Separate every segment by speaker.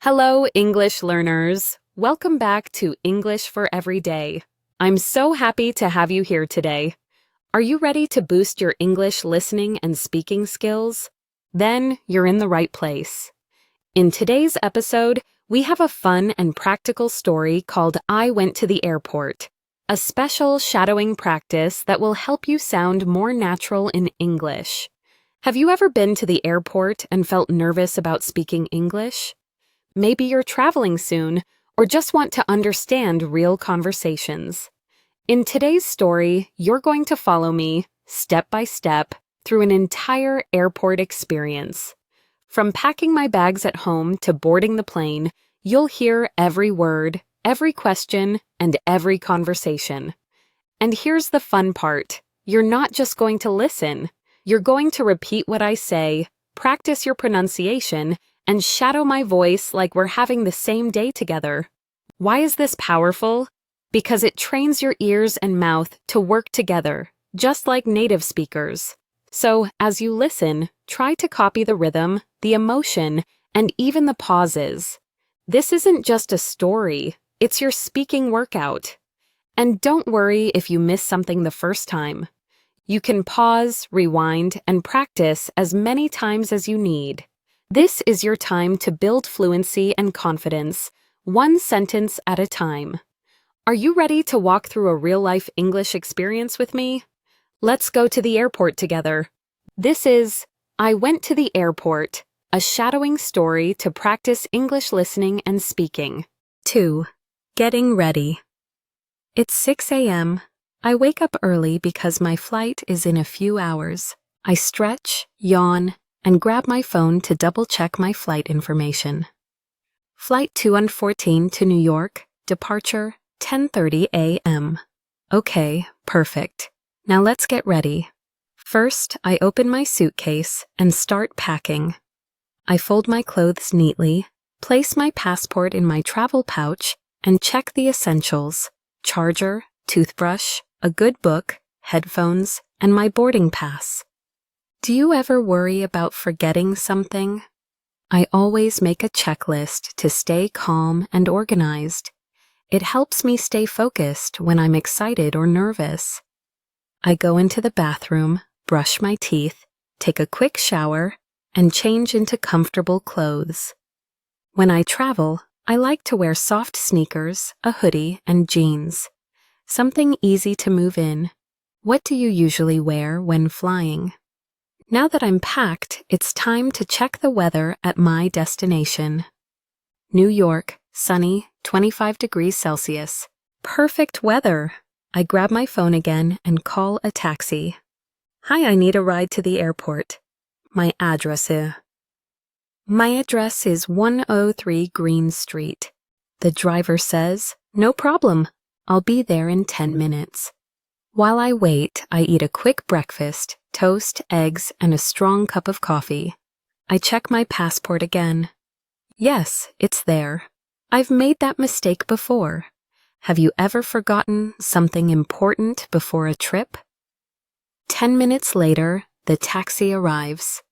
Speaker 1: Hello, English learners. Welcome back to English for Every Day. I'm so happy to have you here today. Are you ready to boost your English listening and speaking skills? Then you're in the right place. In today's episode, we have a fun and practical story called I Went to the Airport, a special shadowing practice that will help you sound more natural in English. Have you ever been to the airport and felt nervous about speaking English? Maybe you're traveling soon or just want to understand real conversations. In today's story, you're going to follow me, step by step, through an entire airport experience. From packing my bags at home to boarding the plane, you'll hear every word, every question, and every conversation. And here's the fun part. You're not just going to listen. You're going to repeat what I say, practice your pronunciation, and shadow my voice like we're having the same day together. Why is this powerful? Because it trains your ears and mouth to work together, just like native speakers. So, as you listen, try to copy the rhythm, the emotion, and even the pauses. This isn't just a story, it's your speaking workout. And don't worry if you miss something the first time. You can pause, rewind, and practice as many times as you need. This is your time to build fluency and confidence, one sentence at a time. Are you ready to walk through a real-life English experience with me? Let's go to the airport together. This is I Went to the Airport, a shadowing story to practice English listening and speaking. 2. Getting ready. It's 6 a.m. I wake up early because my flight is in a few hours. I stretch, yawn, and grab my phone to double-check my flight information. Flight 214 to New York, departure 10:30 a.m. Okay, perfect. Now let's get ready. First, I open my suitcase and start packing. I fold my clothes neatly, place my passport in my travel pouch, and check the essentials: charger, toothbrush, a good book, headphones, and my boarding pass. Do you ever worry about forgetting something? I always make a checklist to stay calm and organized. It helps me stay focused when I'm excited or nervous. I go into the bathroom, brush my teeth, take a quick shower, and change into comfortable clothes. When I travel, I like to wear soft sneakers, a hoodie, and jeans. Something easy to move in. What do you usually wear when flying? Now that I'm packed, it's time to check the weather at my destination. New York, sunny, 25 degrees Celsius. Perfect weather. I grab my phone again and call a taxi. Hi, I need a ride to the airport. My address is 103 Green Street. The driver says, no problem. I'll be there in 10 minutes. While I wait, I eat a quick breakfast, toast, eggs, and a strong cup of coffee. I check my passport again. Yes, it's there. I've made that mistake before. Have you ever forgotten something important before a trip? 10 minutes later, the taxi arrives.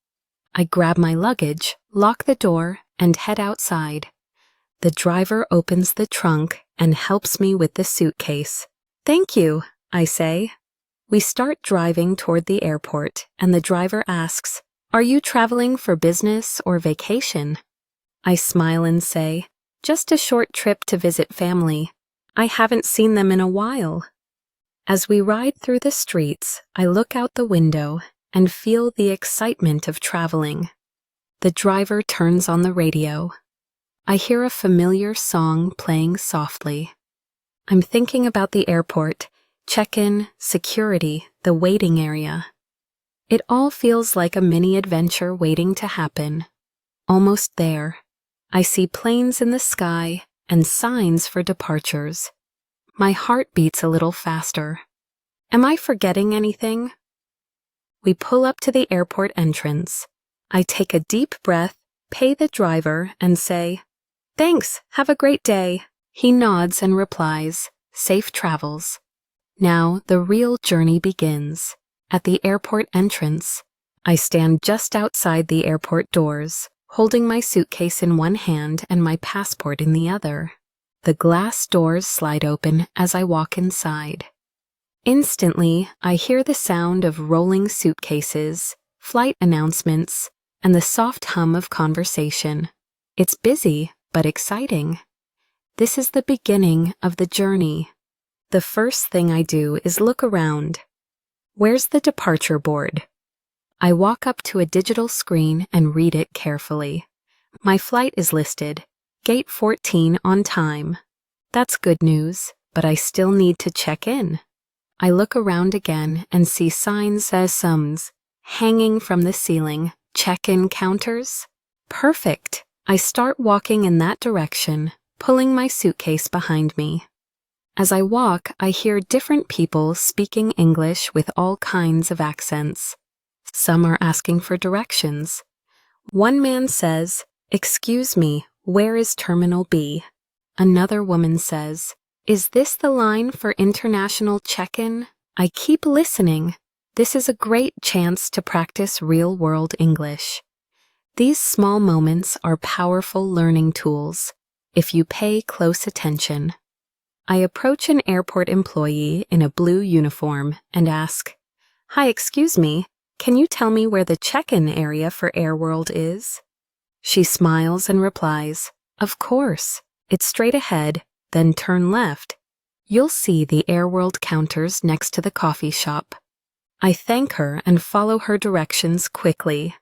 Speaker 1: I grab my luggage, lock the door, and head outside. The driver opens the trunk and helps me with the suitcase. Thank you, I say. We start driving toward the airport, and the driver asks, are you traveling for business or vacation? I smile and say, just a short trip to visit family. I haven't seen them in a while. As we ride through the streets, I look out the window and feel the excitement of traveling. The driver turns on the radio. I hear a familiar song playing softly. I'm thinking about the airport, check-in, security, the waiting area. It all feels like a mini adventure waiting to happen. Almost there. I see planes in the sky and signs for departures. My heart beats a little faster. Am I forgetting anything? We pull up to the airport entrance. I take a deep breath, pay the driver, and say, thanks, have a great day. He nods and replies, safe travels. Now the real journey begins. At the airport entrance, I stand just outside the airport doors, holding my suitcase in one hand and my passport in the other. The glass doors slide open as I walk inside. Instantly, I hear the sound of rolling suitcases, flight announcements, and the soft hum of conversation. It's busy, but exciting. This is the beginning of the journey. The first thing I do is look around. Where's the departure board? I walk up to a digital screen and read it carefully. My flight is listed, Gate 14 on time. That's good news, but I still need to check in. I look around again and see signs as sums hanging from the ceiling, check-in counters. Perfect. I start walking in that direction, pulling my suitcase behind me. As I walk, I hear different people speaking English with all kinds of accents. Some are asking for directions. One man says, "Excuse me, where is Terminal B?" Another woman says, "Is this the line for international check-in?" I keep listening. This is a great chance to practice real-world English. These small moments are powerful learning tools if you pay close attention. I approach an airport employee in a blue uniform and ask, "Hi, excuse me, can you tell me where the check-in area for Airworld is?" She smiles and replies, "Of course. It's straight ahead, then turn left. You'll see the Airworld counters next to the coffee shop." I thank her and follow her directions quickly.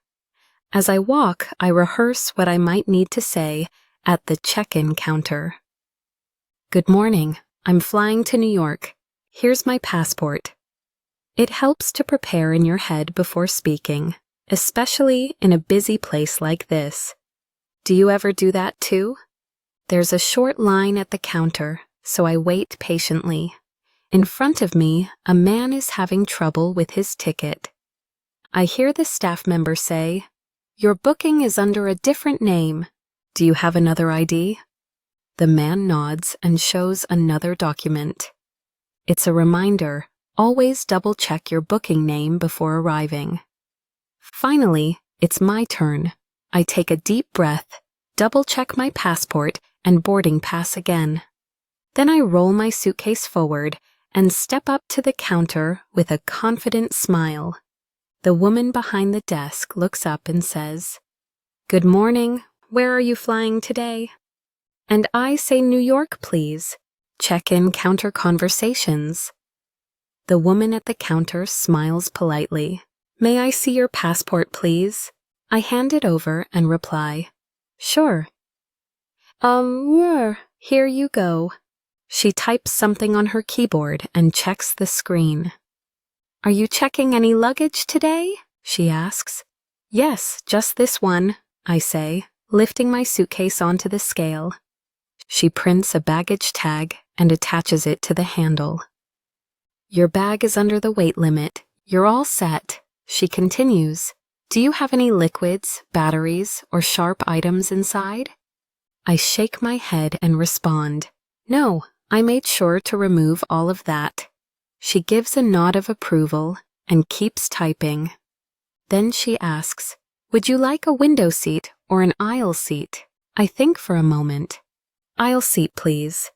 Speaker 1: As I walk, I rehearse what I might need to say at the check-in counter. "Good morning. I'm flying to New York. Here's my passport." It helps to prepare in your head before speaking, especially in a busy place like this. Do you ever do that too? There's a short line at the counter, so I wait patiently. In front of me, a man is having trouble with his ticket. I hear the staff member say, "Your booking is under a different name. Do you have another ID?" The man nods and shows another document. It's a reminder, always double-check your booking name before arriving. Finally, it's my turn. I take a deep breath, double-check my passport and boarding pass again. Then I roll my suitcase forward and step up to the counter with a confident smile. The woman behind the desk looks up and says, "Good morning. Where are you flying today?" And I say, "New York, please. Check-in counter conversations." The woman at the counter smiles politely. "May I see your passport, please?" I hand it over and reply, "Sure." Here you go." She types something on her keyboard and checks the screen. "Are you checking any luggage today?" she asks. "Yes, just this one," I say, lifting my suitcase onto the scale. She prints a baggage tag and attaches it to the handle. "Your bag is under the weight limit. You're all set," she continues. "Do you have any liquids, batteries, or sharp items inside?" I shake my head and respond, "No, I made sure to remove all of that." She gives a nod of approval and keeps typing. Then she asks, "Would you like a window seat or an aisle seat?" I think for a moment. "Aisle seat, please."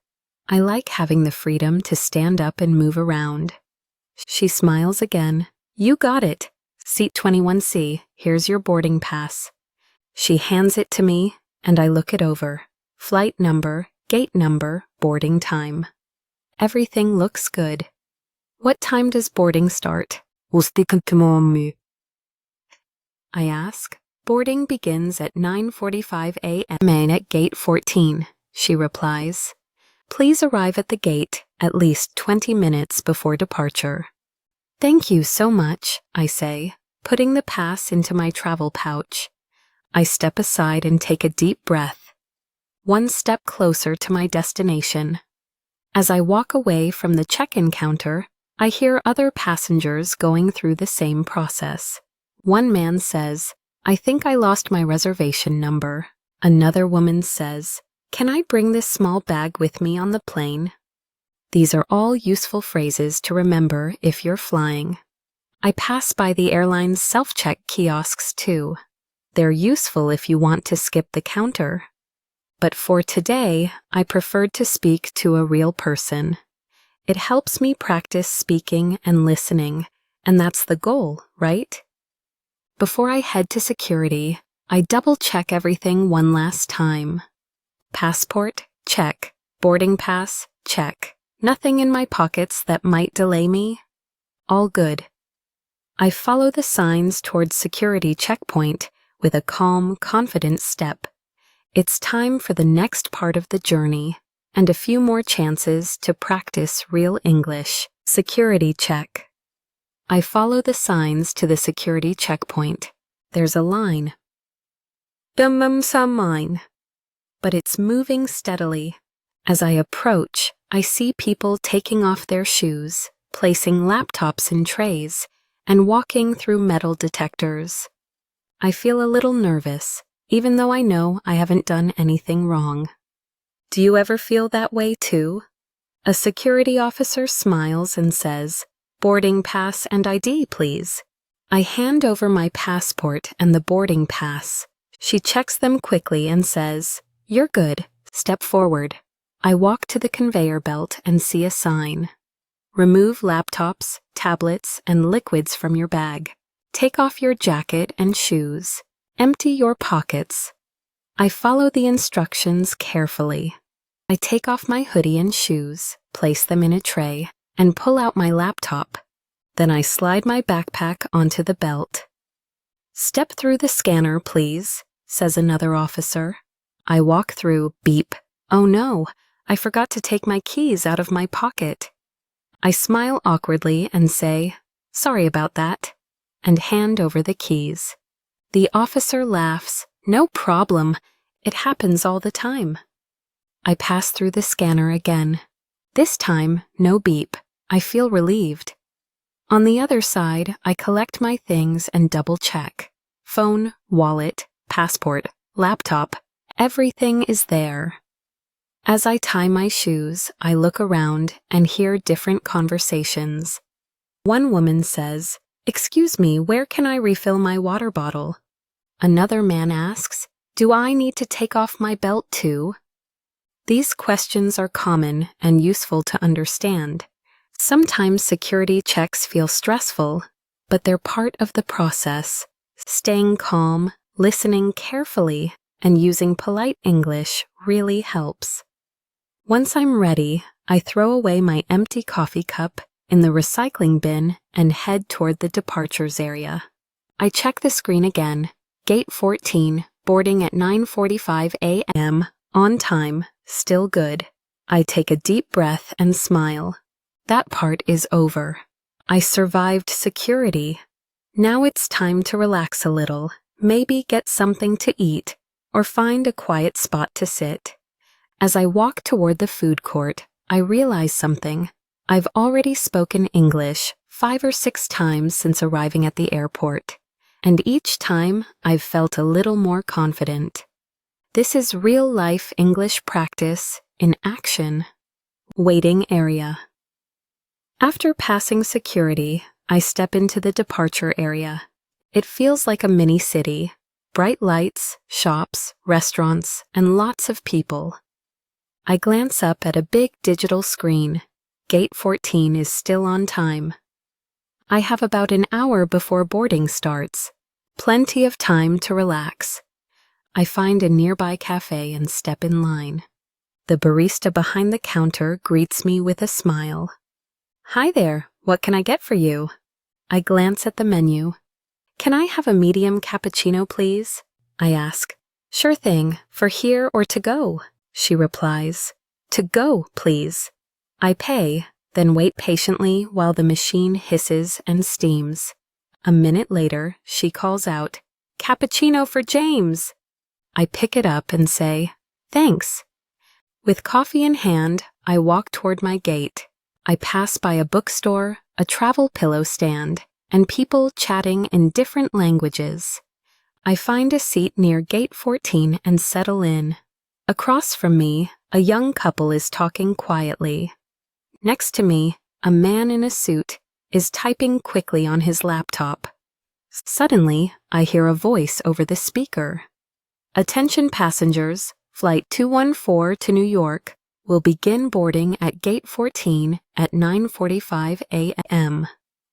Speaker 1: I like having the freedom to stand up and move around. She smiles again. "You got it. Seat 21C, here's your boarding pass." She hands it to me, and I look it over. Flight number, gate number, boarding time. Everything looks good. "What time does boarding start?" I ask. "Boarding begins at 9:45 a.m. at gate 14, she replies. "Please arrive at the gate at least 20 minutes before departure." "Thank you so much," I say, putting the pass into my travel pouch. I step aside and take a deep breath. One step closer to my destination. As I walk away from the check-in counter, I hear other passengers going through the same process. One man says, "I think I lost my reservation number." Another woman says, "Can I bring this small bag with me on the plane?" These are all useful phrases to remember if you're flying. I pass by the airline's self-check kiosks too. They're useful if you want to skip the counter. But for today, I preferred to speak to a real person. It helps me practice speaking and listening, and that's the goal, right? Before I head to security, I double-check everything one last time. Passport? Check. Boarding pass? Check. Nothing in my pockets that might delay me? All good. I follow the signs towards security checkpoint with a calm, confident step. It's time for the next part of the journey and a few more chances to practice real English. Security check. I follow the signs to the security checkpoint. There's a line. Some line. But it's moving steadily. As I approach, I see people taking off their shoes, placing laptops in trays, and walking through metal detectors. I feel a little nervous, even though I know I haven't done anything wrong. Do you ever feel that way too? A security officer smiles and says, "Boarding pass and ID, please." I hand over my passport and the boarding pass. She checks them quickly and says, "You're good. Step forward." I walk to the conveyor belt and see a sign. Remove laptops, tablets, and liquids from your bag. Take off your jacket and shoes. Empty your pockets. I follow the instructions carefully. I take off my hoodie and shoes, place them in a tray, and pull out my laptop. Then I slide my backpack onto the belt. "Step through the scanner, please," says another officer. I walk through, beep. Oh no, I forgot to take my keys out of my pocket. I smile awkwardly and say, "Sorry about that," and hand over the keys. The officer laughs. "No problem. It happens all the time." I pass through the scanner again. This time, no beep. I feel relieved. On the other side, I collect my things and double-check. Phone, wallet, passport, laptop, everything is there. As I tie my shoes, I look around and hear different conversations. One woman says, "Excuse me, where can I refill my water bottle?" Another man asks, "Do I need to take off my belt too?" These questions are common and useful to understand. Sometimes security checks feel stressful, but they're part of the process. Staying calm, listening carefully, and using polite English really helps. Once I'm ready, I throw away my empty coffee cup in the recycling bin and head toward the departures area. I check the screen again. Gate 14, boarding at 9:45 a.m., on time, still good. I take a deep breath and smile. That part is over. I survived security. Now it's time to relax a little, maybe get something to eat, or find a quiet spot to sit. As I walk toward the food court, I realize something. I've already spoken English 5 or 6 times since arriving at the airport, and each time I've felt a little more confident. This is real-life English practice in action. Waiting area. After passing security, I step into the departure area. It feels like a mini city. Bright lights, shops, restaurants, and lots of people. I glance up at a big digital screen. Gate 14 is still on time. I have about an hour before boarding starts. Plenty of time to relax. I find a nearby cafe and step in line. The barista behind the counter greets me with a smile. "Hi there, what can I get for you?" I glance at the menu. "Can I have a medium cappuccino, please?" I ask. "Sure thing, for here or to go?" She replies. "To go, please." I pay, then wait patiently while the machine hisses and steams. A minute later, she calls out, "Cappuccino for James." I pick it up and say, "Thanks." With coffee in hand, I walk toward my gate. I pass by a bookstore, a travel pillow stand, and people chatting in different languages. I find a seat near Gate 14 and settle in. Across from me, a young couple is talking quietly. Next to me, a man in a suit is typing quickly on his laptop. Suddenly, I hear a voice over the speaker. Attention passengers, Flight 214 to New York will begin boarding at Gate 14 at 9:45 a.m.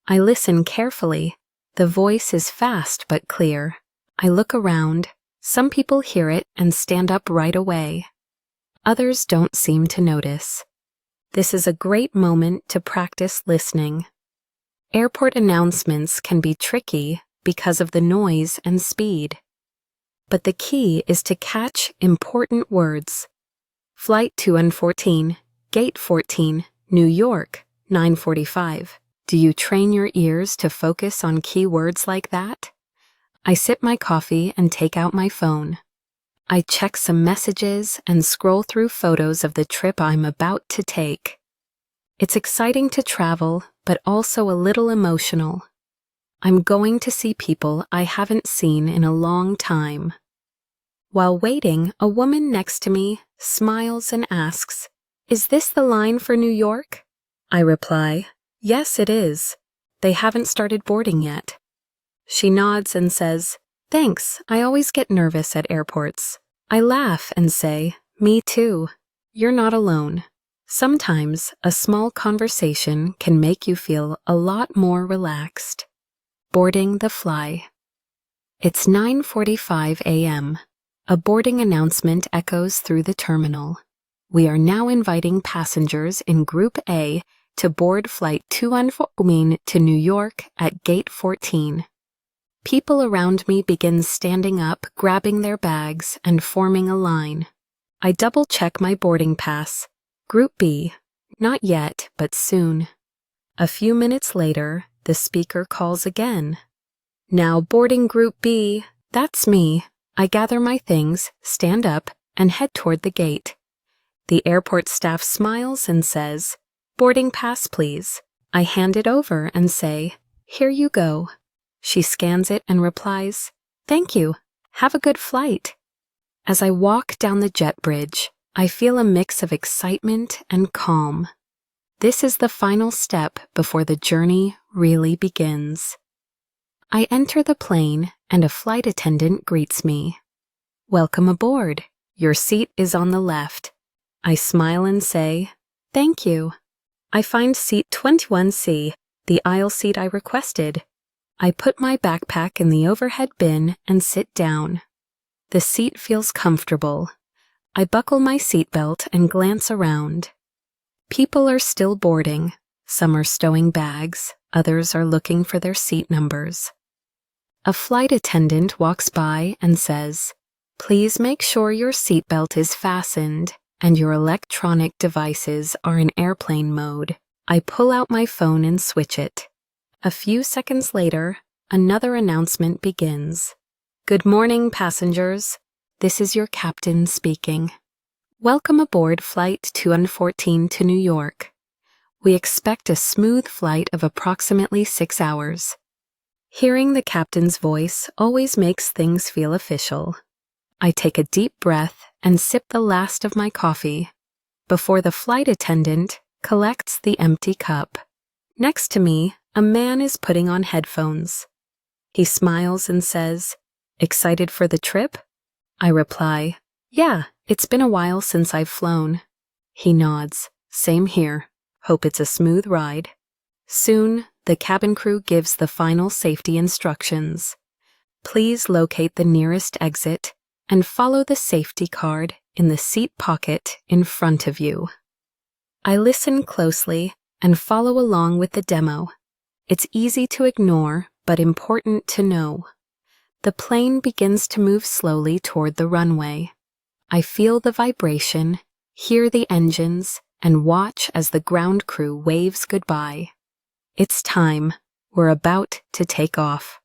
Speaker 1: I listen carefully. The voice is fast but clear. I look around. Some people hear it and stand up right away. Others don't seem to notice. This is a great moment to practice listening. Airport announcements can be tricky because of the noise and speed. But the key is to catch important words. Flight 214, Gate 14, New York, 9:45. Do you train your ears to focus on key words like that? I sip my coffee and take out my phone. I check some messages and scroll through photos of the trip I'm about to take. It's exciting to travel, but also a little emotional. I'm going to see people I haven't seen in a long time. While waiting, a woman next to me smiles and asks, "Is this the line for New York?" I reply, "Yes, it is. They haven't started boarding yet." She nods and says, "Thanks, I always get nervous at airports." I laugh and say, "Me too. You're not alone." Sometimes a small conversation can make you feel a lot more relaxed. Boarding the fly. It's 9:45 a.m. A boarding announcement echoes through the terminal. We are now inviting passengers in Group A to board Flight 214 to New York at Gate 14. People around me begin standing up, grabbing their bags, and forming a line. I double-check my boarding pass. Group B. Not yet, but soon. A few minutes later, the speaker calls again. "Now boarding Group B." That's me. I gather my things, stand up, and head toward the gate. The airport staff smiles and says, "Boarding pass, please." I hand it over and say, "Here you go." She scans it and replies, "Thank you. Have a good flight." As I walk down the jet bridge, I feel a mix of excitement and calm. This is the final step before the journey really begins. I enter the plane and a flight attendant greets me. "Welcome aboard. Your seat is on the left." I smile and say, "Thank you." I find seat 21C, the aisle seat I requested. I put my backpack in the overhead bin and sit down. The seat feels comfortable. I buckle my seatbelt and glance around. People are still boarding. Some are stowing bags. Others are looking for their seat numbers. A flight attendant walks by and says, "Please make sure your seatbelt is fastened and your electronic devices are in airplane mode." I pull out my phone and switch it. A few seconds later, another announcement begins. "Good morning, passengers. This is your captain speaking. Welcome aboard Flight 214 to New York. We expect a smooth flight of approximately 6 hours. Hearing the captain's voice always makes things feel official. I take a deep breath and sip the last of my coffee before the flight attendant collects the empty cup. Next to me, a man is putting on headphones. He smiles and says, "Excited for the trip?" I reply, "Yeah, it's been a while since I've flown." He nods. "Same here. Hope it's a smooth ride." Soon, the cabin crew gives the final safety instructions. Please locate the nearest exit and follow the safety card in the seat pocket in front of you. I listen closely and follow along with the demo. It's easy to ignore, but important to know. The plane begins to move slowly toward the runway. I feel the vibration, hear the engines, and watch as the ground crew waves goodbye. It's time. We're about to take off.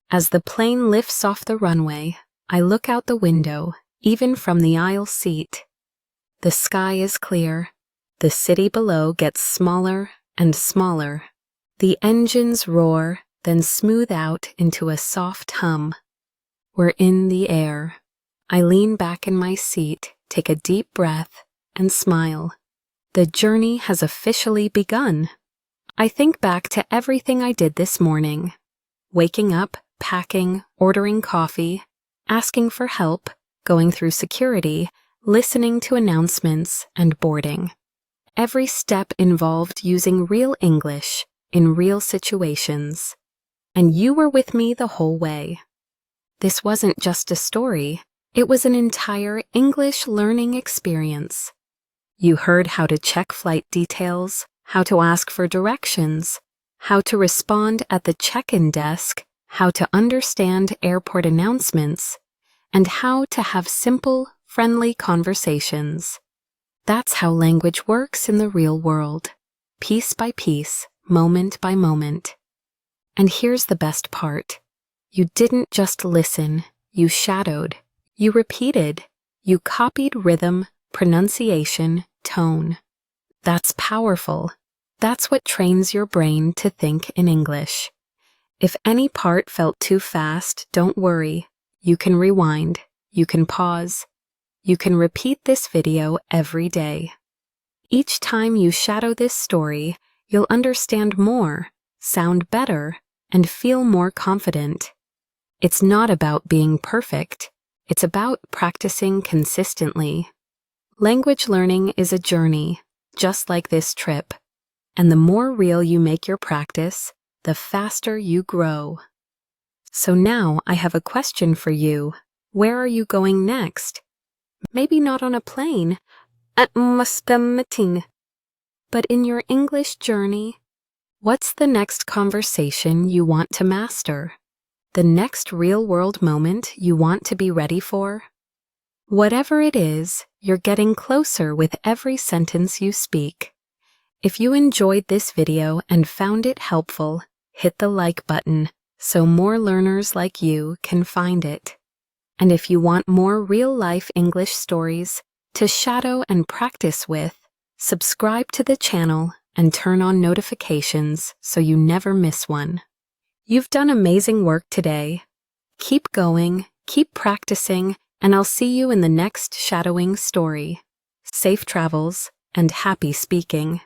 Speaker 1: As the plane lifts off the runway, I look out the window, even from the aisle seat. The sky is clear. The city below gets smaller and smaller. The engines roar, then smooth out into a soft hum. We're in the air. I lean back in my seat, take a deep breath, and smile. The journey has officially begun. I think back to everything I did this morning. Waking up, packing, ordering coffee, asking for help, going through security, listening to announcements, and boarding. Every step involved using real English in real situations. And you were with me the whole way. This wasn't just a story, it was an entire English learning experience. You heard how to check flight details, how to ask for directions, how to respond at the check-in desk, how to understand airport announcements, and how to have simple, friendly conversations. That's how language works in the real world, piece by piece, moment by moment. And here's the best part. You didn't just listen, you shadowed, you repeated, you copied rhythm, pronunciation, tone. That's powerful. That's what trains your brain to think in English. If any part felt too fast, don't worry. You can rewind, you can pause, you can repeat this video every day. Each time you shadow this story, you'll understand more, sound better, and feel more confident. It's not about being perfect. It's about practicing consistently. Language learning is a journey, just like this trip. And the more real you make your practice, the faster you grow. So now I have a question for you. Where are you going next? Maybe not on a plane, but in your English journey. What's the next conversation you want to master? The next real-world moment you want to be ready for? Whatever it is, you're getting closer with every sentence you speak. If you enjoyed this video and found it helpful, hit the like button so more learners like you can find it. And if you want more real-life English stories to shadow and practice with, subscribe to the channel and turn on notifications so you never miss one. You've done amazing work today. Keep going, keep practicing, and I'll see you in the next shadowing story. Safe travels and happy speaking.